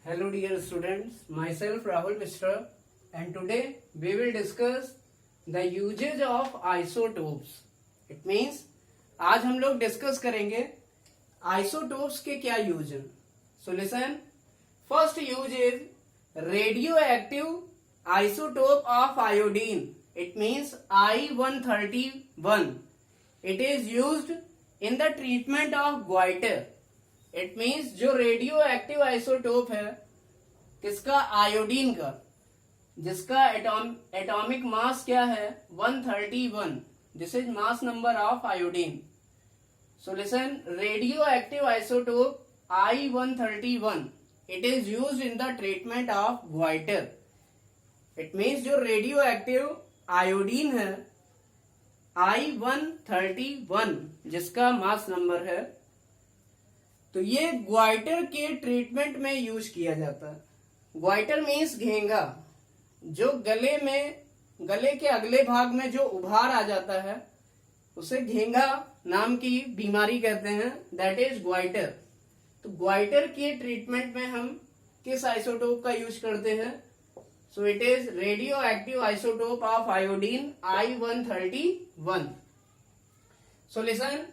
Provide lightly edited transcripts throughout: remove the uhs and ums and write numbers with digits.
Hello dear students, myself Rahul Mishra and today we will discuss the usage of isotopes. It means आज हम लोग discuss करेंगे isotopes के क्या use हैं. So listen, first use is radio active isotope of iodine. It means I-131. It is used in the treatment of goitre. It means जो radio active isotope है किसका, आयोडीन का, जिसका एटॉमिक मास क्या है 131. This is mass number of iodine. So listen, radio active isotope I-131 it is used in the treatment of goitre. It means जो radio active iodine है I-131 जिसका mass number है, तो ये ग्वाइटर के treatment में यूज किया जाता है. ग्वाइटर मीन्स घेंगा, जो गले के अगले भाग में जो उभार आ जाता है उसे घेंगा नाम की बीमारी कहते हैं. That is goitre. तो ग्वाइटर के ट्रीटमेंट में हम किस आइसोटोप का यूज करते हैं? So it is radio active isotope of iodine I-131. So listen,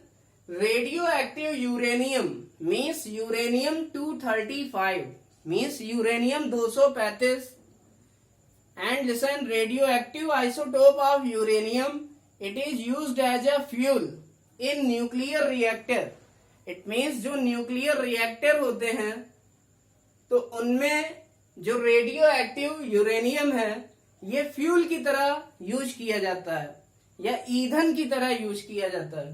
radioactive uranium means uranium 235 means uranium 235. And listen, radioactive isotope of uranium it is used as a fuel in nuclear reactor. It means जो nuclear reactor होते हैं तो उनमें जो radioactive uranium है ये fuel की तरह यूज किया जाता है या ईंधन की तरह यूज किया जाता है.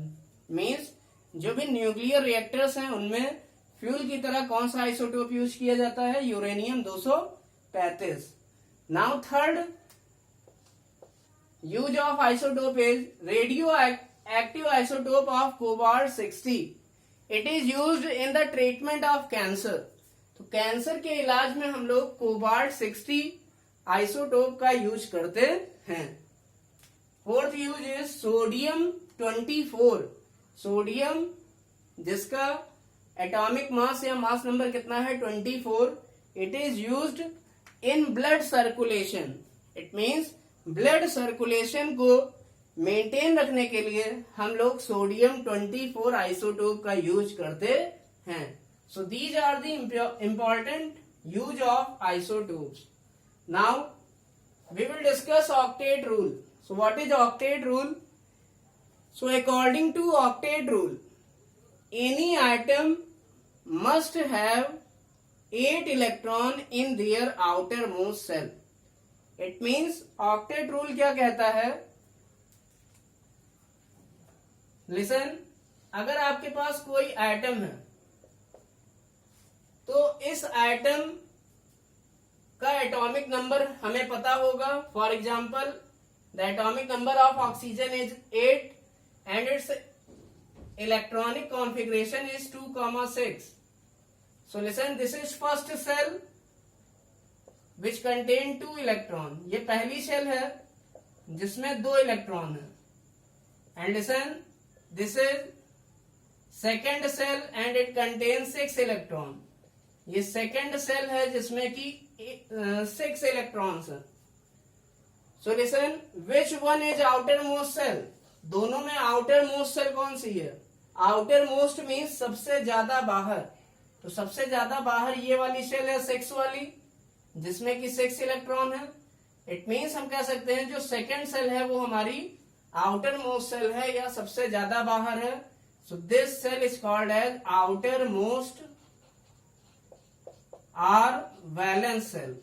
मीन्स जो भी न्यूक्लियर रिएक्टर्स हैं उनमें फ्यूल की तरह कौन सा आइसोटोप यूज किया जाता है? Uranium 235. Now third use of isotope is radio active isotope of cobalt 60. It is used in the treatment of cancer. तो कैंसर के इलाज में हम लोग कोबाल्ट 60 आइसोटोप का यूज करते हैं. Fourth use is sodium 24. Sodium जिसका एटॉमिक मास या मास नंबर कितना है 24. It is used in blood circulation. It means blood circulation को मेंटेन रखने के लिए हम लोग सोडियम 24 आइसोटोप का यूज करते हैं. So these are the important use of isotopes. Now we will discuss octet rule. So what is octet rule? So according to octet rule, any atom must have 8 electron in their outermost shell. It means octet rule क्या कहता है? Listen, अगर आपके पास कोई atom है तो इस atom का एटॉमिक नंबर हमें पता होगा. For example, the atomic number of oxygen is 8 and its electronic configuration is 2,6. So listen, this is first cell which contain 2 electron. ये पहली शेल है जिसमें 2 इलेक्ट्रॉन है. And listen, this is second cell and it contains 6 electron. ये second cell है जिसमें कि 6 electrons है. So listen, which one is outermost cell? दोनों में आउटर मोस्ट सेल कौन सी है? आउटर मोस्ट मीन्स सबसे ज्यादा बाहर. तो सबसे ज्यादा बाहर ये वाली सेल है 6 वाली जिसमें कि 6 इलेक्ट्रॉन है. इट मीन्स हम कह सकते हैं जो सेकेंड सेल है वो हमारी आउटर मोस्ट सेल है या सबसे ज्यादा बाहर है. So this shell is called as outermost or valence shell.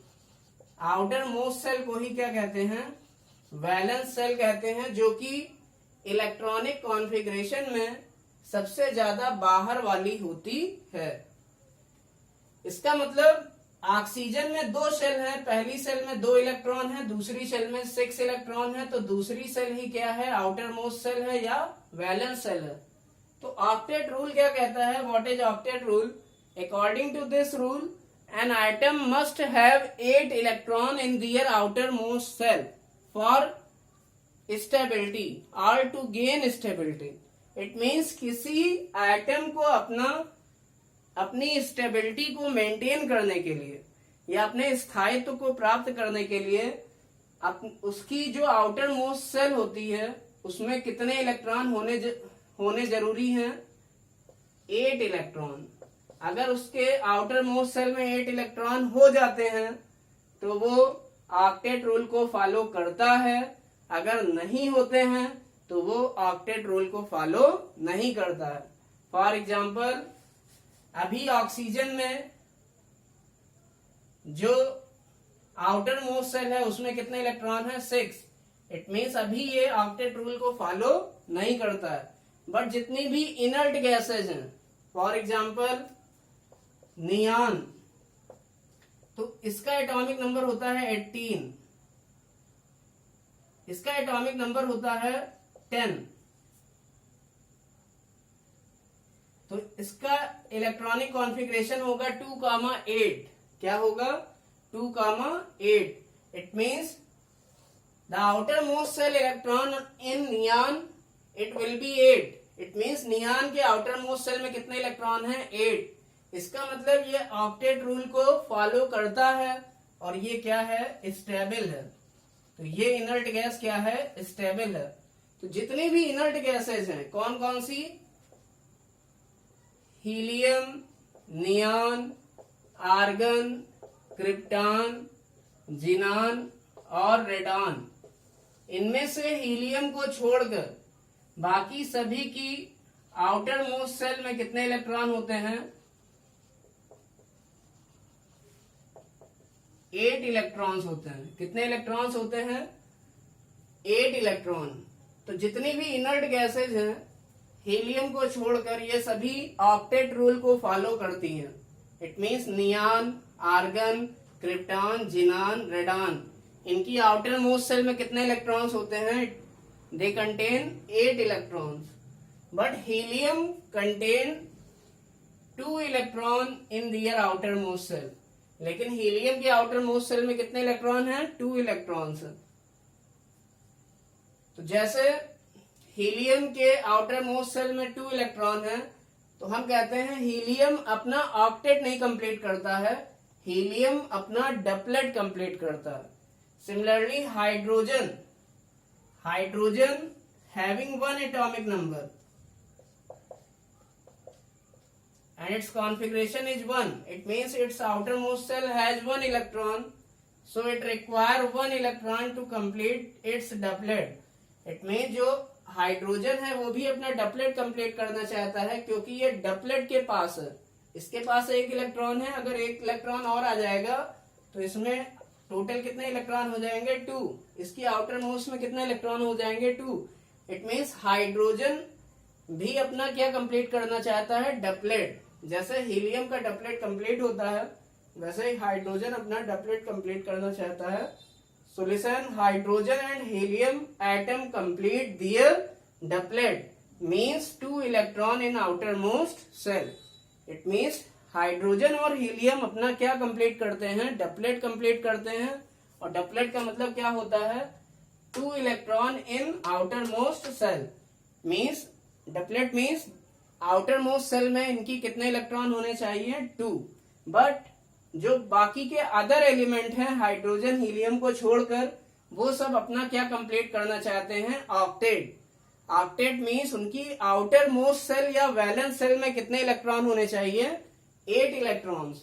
Outer most shell को ही क्या कहते हैं? वैलेंस सेल कहते हैं, जो कि इलेक्ट्रॉनिक कॉन्फ़िगरेशन में सबसे ज्यादा बाहर वाली होती है. इसका मतलब ऑक्सीजन में 2 शेल है. पहली सेल में 2 इलेक्ट्रॉन है, दूसरी सेल में 6 इलेक्ट्रॉन है. तो दूसरी सेल ही क्या है? आउटर मोस्ट सेल है या वैलेंस सेल है. तो ऑक्टेट रूल क्या कहता है? What is octet rule? According to this rule, an atom must have 8 electron in their outermost cell for stability or to gain stability. It means किसी atom को अपना अपनी स्टेबिलिटी को मेंटेन करने के लिए या अपने स्थायित्व को प्राप्त करने के लिए उसकी जो आउटर मोस्ट सेल होती है उसमें कितने इलेक्ट्रॉन होने जरूरी हैं? 8 इलेक्ट्रॉन। अगर उसके आउटर मोस्ट सेल में 8 इलेक्ट्रॉन हो जाते हैं तो वो ऑक्टेट रूल को फॉलो करता है, अगर नहीं होते हैं तो वो ऑक्टेट रूल को फॉलो नहीं करता है। फॉर एग्जाम्पल, अभी ऑक्सीजन में जो आउटर मोस्ट सेल है उसमें कितने इलेक्ट्रॉन है? 6। इट मीन्स अभी ये ऑक्टेट रूल को फॉलो नहीं करता है। बट जितनी भी इनर्ट गैसेज हैं, फॉर एग्जाम्पल नियॉन, तो इसका एटॉमिक नंबर होता है 18, इसका एटॉमिक नंबर होता है 10, तो इसका इलेक्ट्रॉनिक कॉन्फ़िगरेशन होगा 2,8। क्या होगा? 2,8। It means the outer most shell electron in neon it will be 8। It means neon के आउटर मोस्ट सेल में कितने इलेक्ट्रॉन हैं? 8। इसका मतलब ये ऑक्टेट रूल को फॉलो करता है और ये क्या है? स्टेबल है। तो ये इनर्ट गैस क्या है? स्टेबल है। तो जितनी भी इनर्ट गैसेज हैं, कौन कौन सी? हीलियम, नियॉन, आर्गन, क्रिप्टॉन, जिनान और रेडॉन, इनमें से हीलियम को छोड़कर बाकी सभी की आउटर मोस्ट सेल में कितने इलेक्ट्रॉन होते हैं? 8 इलेक्ट्रॉन्स होते हैं। कितने इलेक्ट्रॉन्स होते हैं? 8 इलेक्ट्रॉन। तो जितनी भी इनर्ट गैसेज हैं, हीलियम को छोड़कर ये सभी ऑक्टेट रूल को फॉलो करती हैं। It means neon, argon, krypton, xenon, radon, इनकी आउटर मोस्ट सेल में कितने इलेक्ट्रॉन्स होते हैं? They contain 8 electrons. But helium contain 2 electron in their outer most shell. लेकिन हीलियम के आउटर मोस्ट सेल में कितने इलेक्ट्रॉन हैं? 2 इलेक्ट्रॉन्स। तो जैसे हीलियम के आउटर मोस्ट सेल में 2 इलेक्ट्रॉन है, तो हम कहते हैं हीलियम अपना ऑक्टेट नहीं कंप्लीट करता है, हीलियम अपना डबलेट कंप्लीट करता है। Similarly hydrogen having 1 atomic number and its configuration is 1. It means its outermost cell has 1 electron, so it require 1 electron to complete its doublet. It means जो hydrogen है वो भी अपना डबलेट कंप्लीट करना चाहता है, क्योंकि ये डबलेट के पास है, इसके पास 1 इलेक्ट्रॉन है। अगर 1 इलेक्ट्रॉन और आ जाएगा तो इसमें टोटल कितने इलेक्ट्रॉन हो जाएंगे? 2। इसकी आउटर मोस्ट में कितने इलेक्ट्रॉन हो जाएंगे? 2। इट मीन्स हाइड्रोजन भी अपना क्या कंप्लीट करना चाहता है? डबलेट। जैसे हीलियम का डबलेट कंप्लीट होता है, वैसे ही हाइड्रोजन अपना डबलेट कंप्लीट करना चाहता है। Solution: hydrogen and helium atom complete their doublet, means 2 electron in outer most shell. It means hydrogen और हीलियम अपना क्या कंप्लीट करते हैं? डबलेट कंप्लीट करते हैं। और डबलेट का मतलब क्या होता है? 2 electron in outer most shell. Means doublet means outer most shell में इनकी कितने इलेक्ट्रॉन होने चाहिए? 2। बट जो बाकी के अदर एलिमेंट हैं हाइड्रोजन हीलियम को छोड़कर, वो सब अपना क्या कंप्लीट करना चाहते हैं? ऑक्टेट। ऑक्टेट मीन्स उनकी आउटर मोस्ट सेल या वैलेंस सेल में कितने इलेक्ट्रॉन होने चाहिए? 8 इलेक्ट्रॉन्स।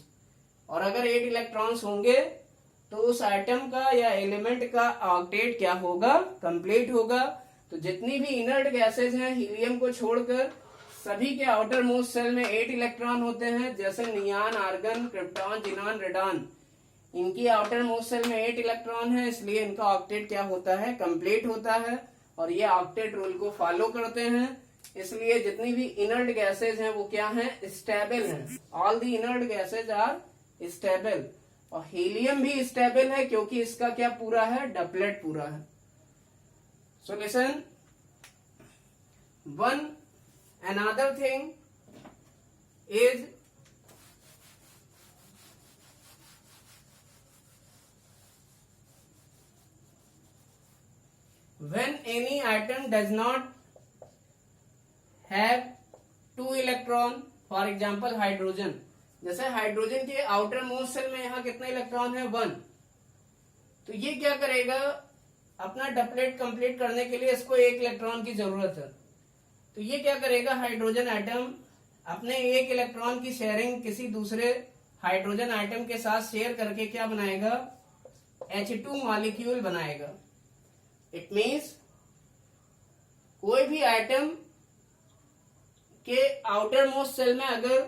और अगर 8 इलेक्ट्रॉन्स होंगे तो उस एटम का या एलिमेंट का ऑक्टेट क्या होगा? कंप्लीट होगा। तो जितनी भी इनर्ट गैसेज हैं हीलियम को छोड़कर, सभी के आउटर मोस्ट सेल में 8 इलेक्ट्रॉन होते हैं। जैसे neon, argon, krypton, xenon, radon, इनकी आउटर मोस्ट सेल में 8 इलेक्ट्रॉन है, इसलिए इनका ऑक्टेट क्या होता है? कंप्लीट होता है। और ये ऑक्टेट रूल को फॉलो करते हैं, इसलिए जितनी भी इनर्ट गैसेज हैं वो क्या हैं? स्टेबल हैं। All the inert gases are stable. और हीलियम भी स्टेबल है क्योंकि इसका क्या पूरा है? डबलेट पूरा है। So listen, another thing is when any atom does not have 2 electron, for example hydrogen, जैसे हाइड्रोजन के आउटर मोस्ट शेल में यहाँ कितने इलेक्ट्रॉन है 1, तो ये क्या करेगा अपना डबलेट कंप्लीट करने के लिए इसको 1 इलेक्ट्रॉन की जरूरत है। तो ये क्या करेगा हाइड्रोजन एटम अपने 1 इलेक्ट्रॉन की शेयरिंग किसी दूसरे हाइड्रोजन एटम के साथ शेयर करके क्या बनाएगा H2 मॉलिक्यूल बनाएगा। इट मीन्स कोई भी एटम के आउटर मोस्ट सेल में अगर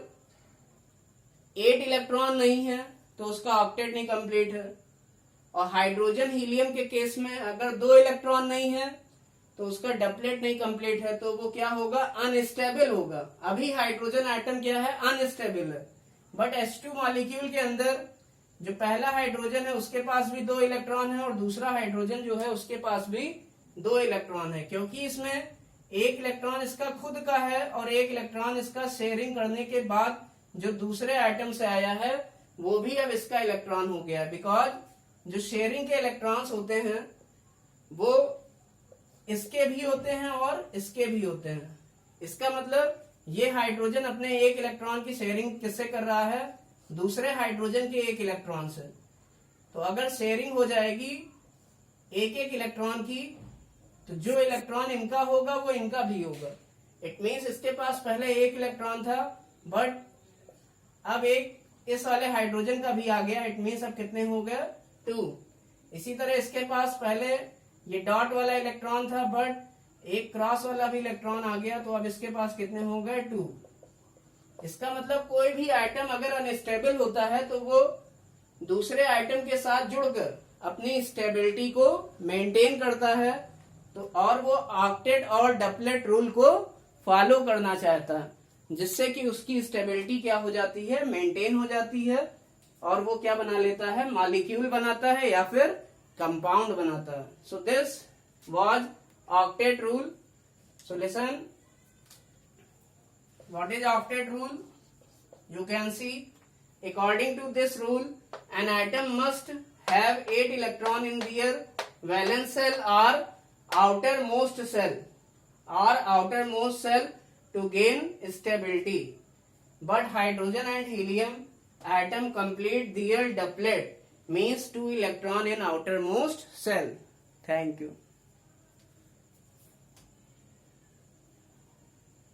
8 इलेक्ट्रॉन नहीं है तो उसका ऑक्टेट नहीं कंप्लीट है, और हाइड्रोजन हीलियम के केस में अगर 2 इलेक्ट्रॉन नहीं है तो उसका डबलेट नहीं कंप्लीट है, तो वो क्या होगा अनस्टेबल होगा। अभी हाइड्रोजन एटम क्या है अनस्टेबल है, बट H2 मॉलिक्यूल के अंदर जो पहला हाइड्रोजन है उसके पास भी 2 इलेक्ट्रॉन है और दूसरा हाइड्रोजन जो है उसके पास भी 2 इलेक्ट्रॉन है, क्योंकि इसमें 1 इलेक्ट्रॉन इसका खुद का है और 1 इलेक्ट्रॉन इसका शेयरिंग करने के बाद जो दूसरे आइटम से आया है वो भी अब इसका इलेक्ट्रॉन हो गया। बिकॉज जो शेयरिंग के इलेक्ट्रॉन्स होते हैं वो इसके भी होते हैं और इसके भी होते हैं। इसका मतलब ये हाइड्रोजन अपने 1 इलेक्ट्रॉन की शेयरिंग किससे कर रहा है दूसरे हाइड्रोजन के 1 इलेक्ट्रॉन से। तो अगर शेयरिंग हो जाएगी 1-1 इलेक्ट्रॉन की तो जो इलेक्ट्रॉन इनका होगा वो इनका भी होगा। इट मीन्स इसके पास पहले 1 इलेक्ट्रॉन था बट अब एक इस वाले हाइड्रोजन का भी आ गया। इट मीन्स अब कितने हो गए 2। इसी तरह इसके पास पहले ये डॉट वाला इलेक्ट्रॉन था बट एक क्रॉस वाला भी इलेक्ट्रॉन आ गया, तो अब इसके पास कितने हो गए 2। इसका मतलब कोई भी आइटम अगर अनस्टेबल होता है तो वो दूसरे आइटम के साथ जुड़कर अपनी स्टेबिलिटी को मेंटेन करता है, तो और वो ऑक्टेट और डबलेट रूल को फॉलो करना चाहता है, जिससे कि उसकी स्टेबिलिटी क्या हो जाती है मेंटेन हो जाती है और वो क्या बना लेता है मॉलिक्यूल बनाता है या फिर कंपाउंड बनाता है। So this was octet rule. So listen, what is octet rule? You can see according to this rule an atom must have 8 electron in their valence cell or outermost cell to gain stability, but hydrogen and helium atom complete their doublet means 2 electron in outermost cell. Thank you.